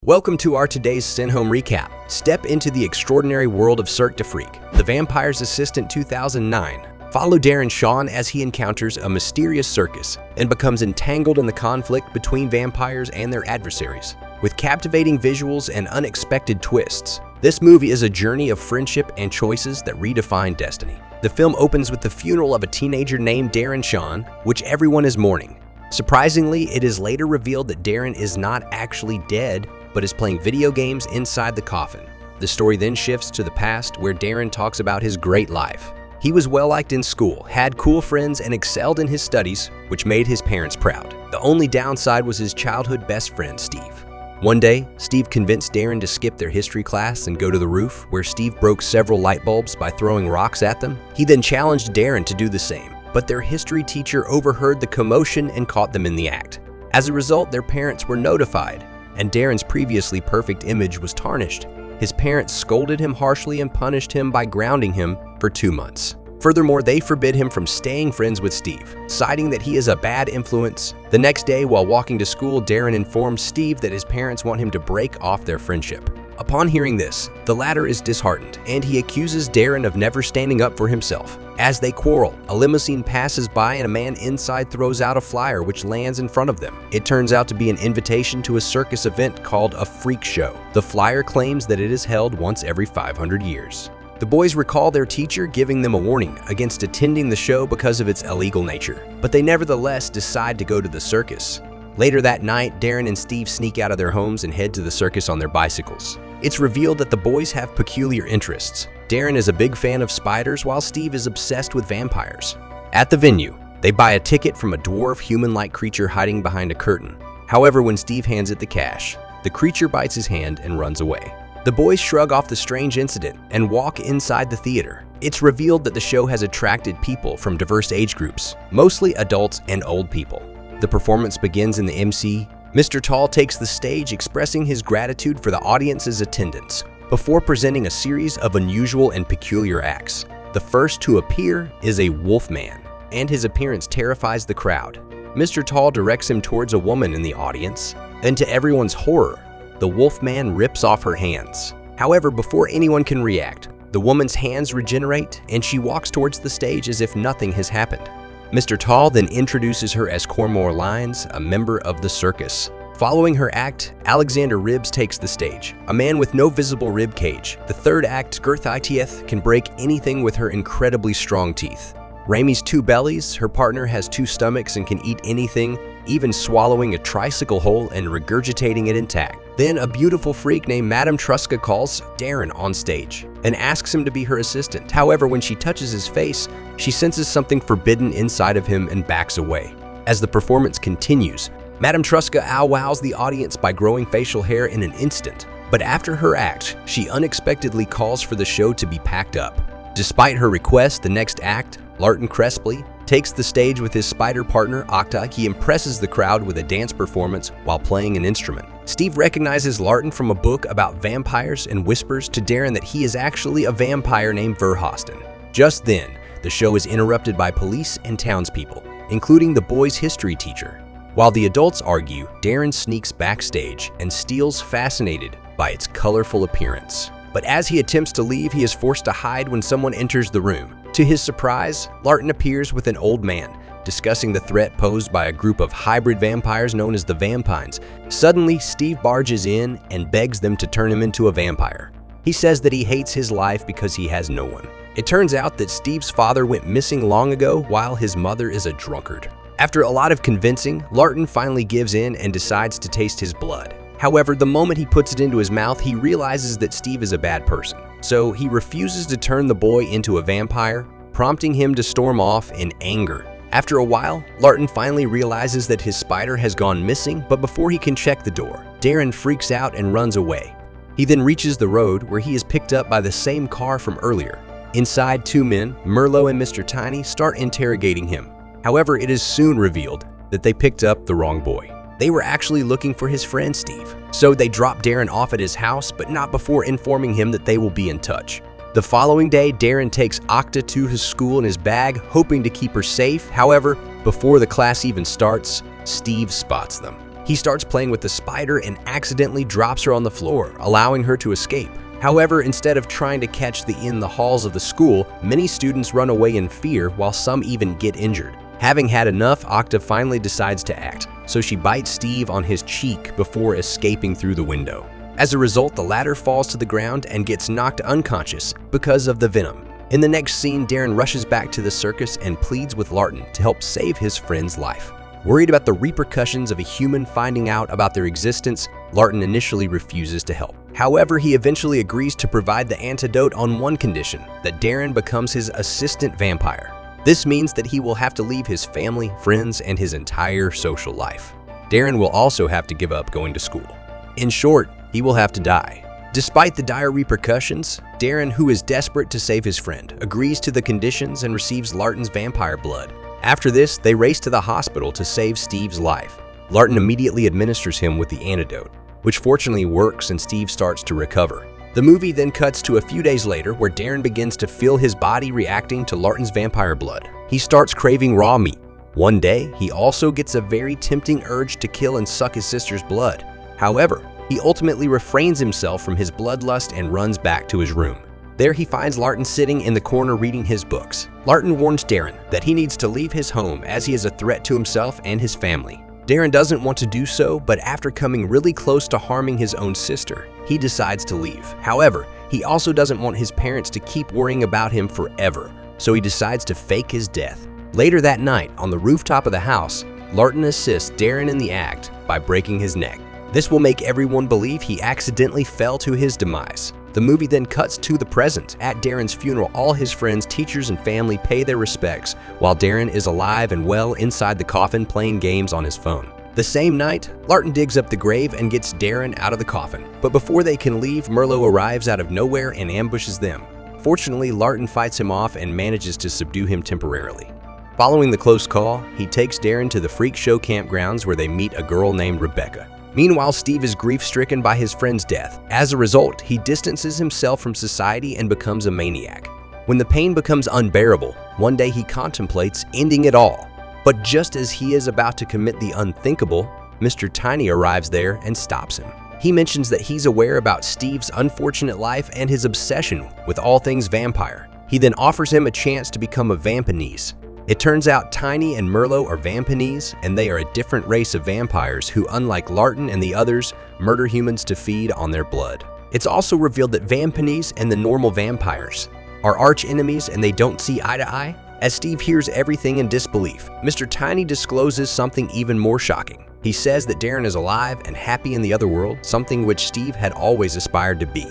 Welcome to our today's Sin Home Recap. Step into the extraordinary world of Cirque du Freak, The Vampire's Assistant 2009. Follow Darren Shan as he encounters a mysterious circus and becomes entangled in the conflict between vampires and their adversaries. With captivating visuals and unexpected twists, this movie is a journey of friendship and choices that redefine destiny. The film opens with the funeral of a teenager named Darren Shan, which everyone is mourning. Surprisingly, it is later revealed that Darren is not actually dead, but is playing video games inside the coffin. The story then shifts to the past, where Darren talks about his great life. He was well-liked in school, had cool friends, and excelled in his studies, which made his parents proud. The only downside was his childhood best friend, Steve. One day, Steve convinced Darren to skip their history class and go to the roof, where Steve broke several light bulbs by throwing rocks at them. He then challenged Darren to do the same, but their history teacher overheard the commotion and caught them in the act. As a result, their parents were notified, and Darren's previously perfect image was tarnished. His parents scolded him harshly and punished him by grounding him for 2 months. Furthermore, they forbid him from staying friends with Steve, citing that he is a bad influence. The next day, while walking to school, Darren informs Steve that his parents want him to break off their friendship. Upon hearing this, the latter is disheartened, and he accuses Darren of never standing up for himself. As they quarrel, a limousine passes by and a man inside throws out a flyer which lands in front of them. It turns out to be an invitation to a circus event called a freak show. The flyer claims that it is held once every 500 years. The boys recall their teacher giving them a warning against attending the show because of its illegal nature, but they nevertheless decide to go to the circus. Later that night, Darren and Steve sneak out of their homes and head to the circus on their bicycles. It's revealed that the boys have peculiar interests. Darren is a big fan of spiders, while Steve is obsessed with vampires. At the venue, they buy a ticket from a dwarf human-like creature hiding behind a curtain. However, when Steve hands it the cash, the creature bites his hand and runs away. The boys shrug off the strange incident and walk inside the theater. It's revealed that the show has attracted people from diverse age groups, mostly adults and old people. The performance begins in the MC. Mr. Tall takes the stage, expressing his gratitude for the audience's attendance, before presenting a series of unusual and peculiar acts. The first to appear is a wolfman, and his appearance terrifies the crowd. Mr. Tall directs him towards a woman in the audience, and to everyone's horror, the wolfman rips off her hands. However, before anyone can react, the woman's hands regenerate, and she walks towards the stage as if nothing has happened. Mr. Tall then introduces her as Cormor Lyons, a member of the circus. Following her act, Alexander Ribs takes the stage, a man with no visible rib cage. The third act, Gerthietieth, can break anything with her incredibly strong teeth. Ramie's 2 bellies, her partner has 2 stomachs and can eat anything, even swallowing a tricycle whole and regurgitating it intact. Then a beautiful freak named Madame Truska calls Darren on stage and asks him to be her assistant. However, when she touches his face, she senses something forbidden inside of him and backs away. As the performance continues, Madame Truska outwows the audience by growing facial hair in an instant. But after her act, she unexpectedly calls for the show to be packed up. Despite her request, the next act, Larten Crepsley, takes the stage with his spider partner, Octa. He impresses the crowd with a dance performance while playing an instrument. Steve recognizes Larten from a book about vampires and whispers to Darren that he is actually a vampire named Verhosten. Just then, the show is interrupted by police and townspeople, including the boys' history teacher. While the adults argue, Darren sneaks backstage and steals, fascinated by its colorful appearance. But as he attempts to leave, he is forced to hide when someone enters the room. To his surprise, Larten appears with an old man, discussing the threat posed by a group of hybrid vampires known as the Vampines. Suddenly, Steve barges in and begs them to turn him into a vampire. He says that he hates his life because he has no one. It turns out that Steve's father went missing long ago, while his mother is a drunkard. After a lot of convincing, Larten finally gives in and decides to taste his blood. However, the moment he puts it into his mouth, he realizes that Steve is a bad person. So he refuses to turn the boy into a vampire, prompting him to storm off in anger. After a while, Larten finally realizes that his spider has gone missing, but before he can check the door, Darren freaks out and runs away. He then reaches the road, where he is picked up by the same car from earlier. Inside, 2 men, Merlot and Mr. Tiny, start interrogating him. However, it is soon revealed that they picked up the wrong boy. They were actually looking for his friend Steve, so they drop Darren off at his house, but not before informing him that they will be in touch. The following day, Darren takes Octa to his school in his bag, hoping to keep her safe. However, before the class even starts, Steve spots them. He starts playing with the spider and accidentally drops her on the floor, allowing her to escape. However, instead of trying to catch in the halls of the school, many students run away in fear while some even get injured. Having had enough, Octa finally decides to act, so she bites Steve on his cheek before escaping through the window. As a result, the latter falls to the ground and gets knocked unconscious because of the venom. In the next scene, Darren rushes back to the circus and pleads with Larten to help save his friend's life. Worried about the repercussions of a human finding out about their existence, Larten initially refuses to help. However, he eventually agrees to provide the antidote on one condition, that Darren becomes his assistant vampire. This means that he will have to leave his family, friends, and his entire social life. Darren will also have to give up going to school. In short, he will have to die. Despite the dire repercussions, Darren, who is desperate to save his friend, agrees to the conditions and receives Larten's vampire blood. After this, they race to the hospital to save Steve's life. Larten immediately administers him with the antidote, which fortunately works and Steve starts to recover. The movie then cuts to a few days later where Darren begins to feel his body reacting to Larten's vampire blood. He starts craving raw meat. One day, he also gets a very tempting urge to kill and suck his sister's blood. However, he ultimately refrains himself from his bloodlust and runs back to his room. There he finds Larten sitting in the corner reading his books. Larten warns Darren that he needs to leave his home as he is a threat to himself and his family. Darren doesn't want to do so, but after coming really close to harming his own sister, he decides to leave. However, he also doesn't want his parents to keep worrying about him forever, so he decides to fake his death. Later that night, on the rooftop of the house, Larten assists Darren in the act by breaking his neck. This will make everyone believe he accidentally fell to his demise. The movie then cuts to the present. At Darren's funeral, all his friends, teachers, and family pay their respects, while Darren is alive and well inside the coffin playing games on his phone. The same night, Larten digs up the grave and gets Darren out of the coffin. But before they can leave, Merlot arrives out of nowhere and ambushes them. Fortunately, Larten fights him off and manages to subdue him temporarily. Following the close call, he takes Darren to the freak show campgrounds where they meet a girl named Rebecca. Meanwhile, Steve is grief-stricken by his friend's death. As a result, he distances himself from society and becomes a maniac. When the pain becomes unbearable, one day he contemplates ending it all. But just as he is about to commit the unthinkable, Mr. Tiny arrives there and stops him. He mentions that he's aware about Steve's unfortunate life and his obsession with all things vampire. He then offers him a chance to become a vampinese. It turns out Tiny and Merlot are vampinese, and they are a different race of vampires who, unlike Larten and the others, murder humans to feed on their blood. It's also revealed that vampinese and the normal vampires are arch enemies and they don't see eye to eye. As Steve hears everything in disbelief, Mr. Tiny discloses something even more shocking. He says that Darren is alive and happy in the other world, something which Steve had always aspired to be.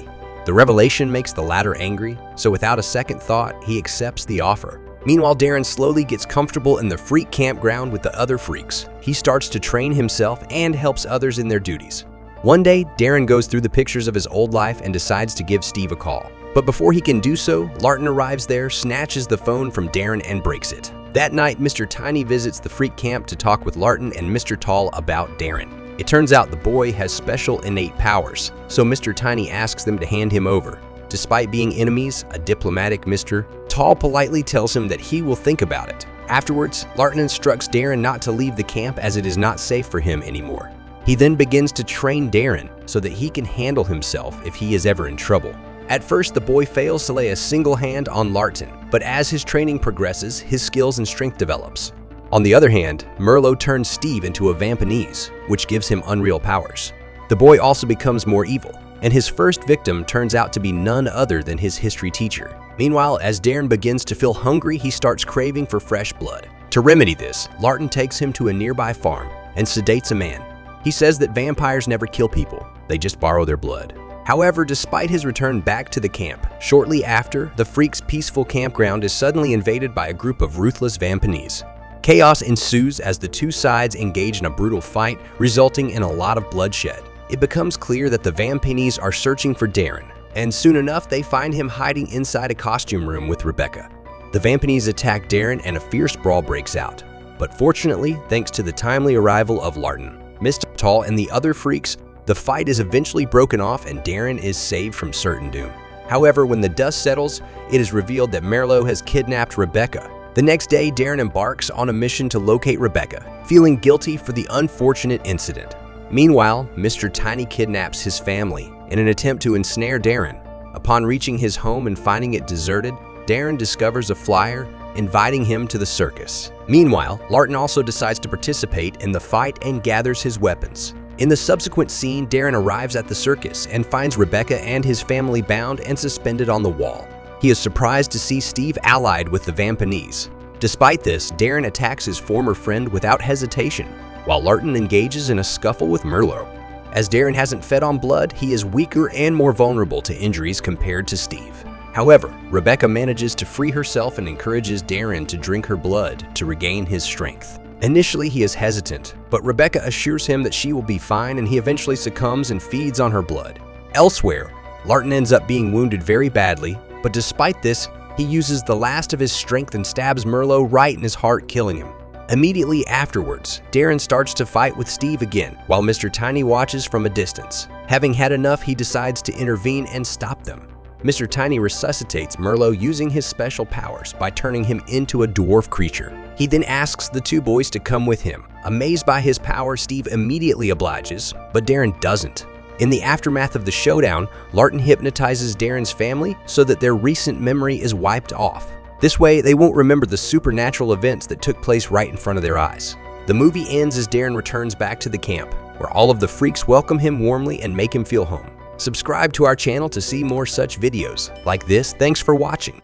The revelation makes the latter angry, so without a second thought, he accepts the offer. Meanwhile, Darren slowly gets comfortable in the freak campground with the other freaks. He starts to train himself and helps others in their duties. One day, Darren goes through the pictures of his old life and decides to give Steve a call. But before he can do so, Larten arrives there, snatches the phone from Darren, and breaks it. That night, Mr. Tiny visits the freak camp to talk with Larten and Mr. Tall about Darren. It turns out the boy has special innate powers, so Mr. Tiny asks them to hand him over. Despite being enemies, a diplomatic Mr. Tall politely tells him that he will think about it. Afterwards, Larten instructs Darren not to leave the camp as it is not safe for him anymore. He then begins to train Darren so that he can handle himself if he is ever in trouble. At first, the boy fails to lay a single hand on Larten, but as his training progresses, his skills and strength develops. On the other hand, Merlot turns Steve into a vampinese, which gives him unreal powers. The boy also becomes more evil, and his first victim turns out to be none other than his history teacher. Meanwhile, as Darren begins to feel hungry, he starts craving for fresh blood. To remedy this, Larten takes him to a nearby farm and sedates a man. He says that vampires never kill people, they just borrow their blood. However, despite his return back to the camp, shortly after, the freak's peaceful campground is suddenly invaded by a group of ruthless vampinese. Chaos ensues as the two sides engage in a brutal fight, resulting in a lot of bloodshed. It becomes clear that the vampinese are searching for Darren, and soon enough they find him hiding inside a costume room with Rebecca. The vampinese attack Darren and a fierce brawl breaks out. But fortunately, thanks to the timely arrival of Larten, Mr. Tall, and the other freaks, the fight is eventually broken off and Darren is saved from certain doom. However, when the dust settles, it is revealed that Merlot has kidnapped Rebecca. The next day, Darren embarks on a mission to locate Rebecca, feeling guilty for the unfortunate incident. Meanwhile, Mr. Tiny kidnaps his family in an attempt to ensnare Darren. Upon reaching his home and finding it deserted, Darren discovers a flyer inviting him to the circus. Meanwhile, Larten also decides to participate in the fight and gathers his weapons. In the subsequent scene, Darren arrives at the circus and finds Rebecca and his family bound and suspended on the wall. He is surprised to see Steve allied with the Vampanese. Despite this, Darren attacks his former friend without hesitation, while Larten engages in a scuffle with Merlot. As Darren hasn't fed on blood, he is weaker and more vulnerable to injuries compared to Steve. However, Rebecca manages to free herself and encourages Darren to drink her blood to regain his strength. Initially, he is hesitant, but Rebecca assures him that she will be fine and he eventually succumbs and feeds on her blood. Elsewhere, Larten ends up being wounded very badly, but despite this, he uses the last of his strength and stabs Merlot right in his heart, killing him. Immediately afterwards, Darren starts to fight with Steve again, while Mr. Tiny watches from a distance. Having had enough, he decides to intervene and stop them. Mr. Tiny resuscitates Merlot using his special powers by turning him into a dwarf creature. He then asks the two boys to come with him. Amazed by his power, Steve immediately obliges, but Darren doesn't. In the aftermath of the showdown, Larten hypnotizes Darren's family so that their recent memory is wiped off. This way, they won't remember the supernatural events that took place right in front of their eyes. The movie ends as Darren returns back to the camp, where all of the freaks welcome him warmly and make him feel home. Subscribe to our channel to see more such videos like this. Thanks for watching.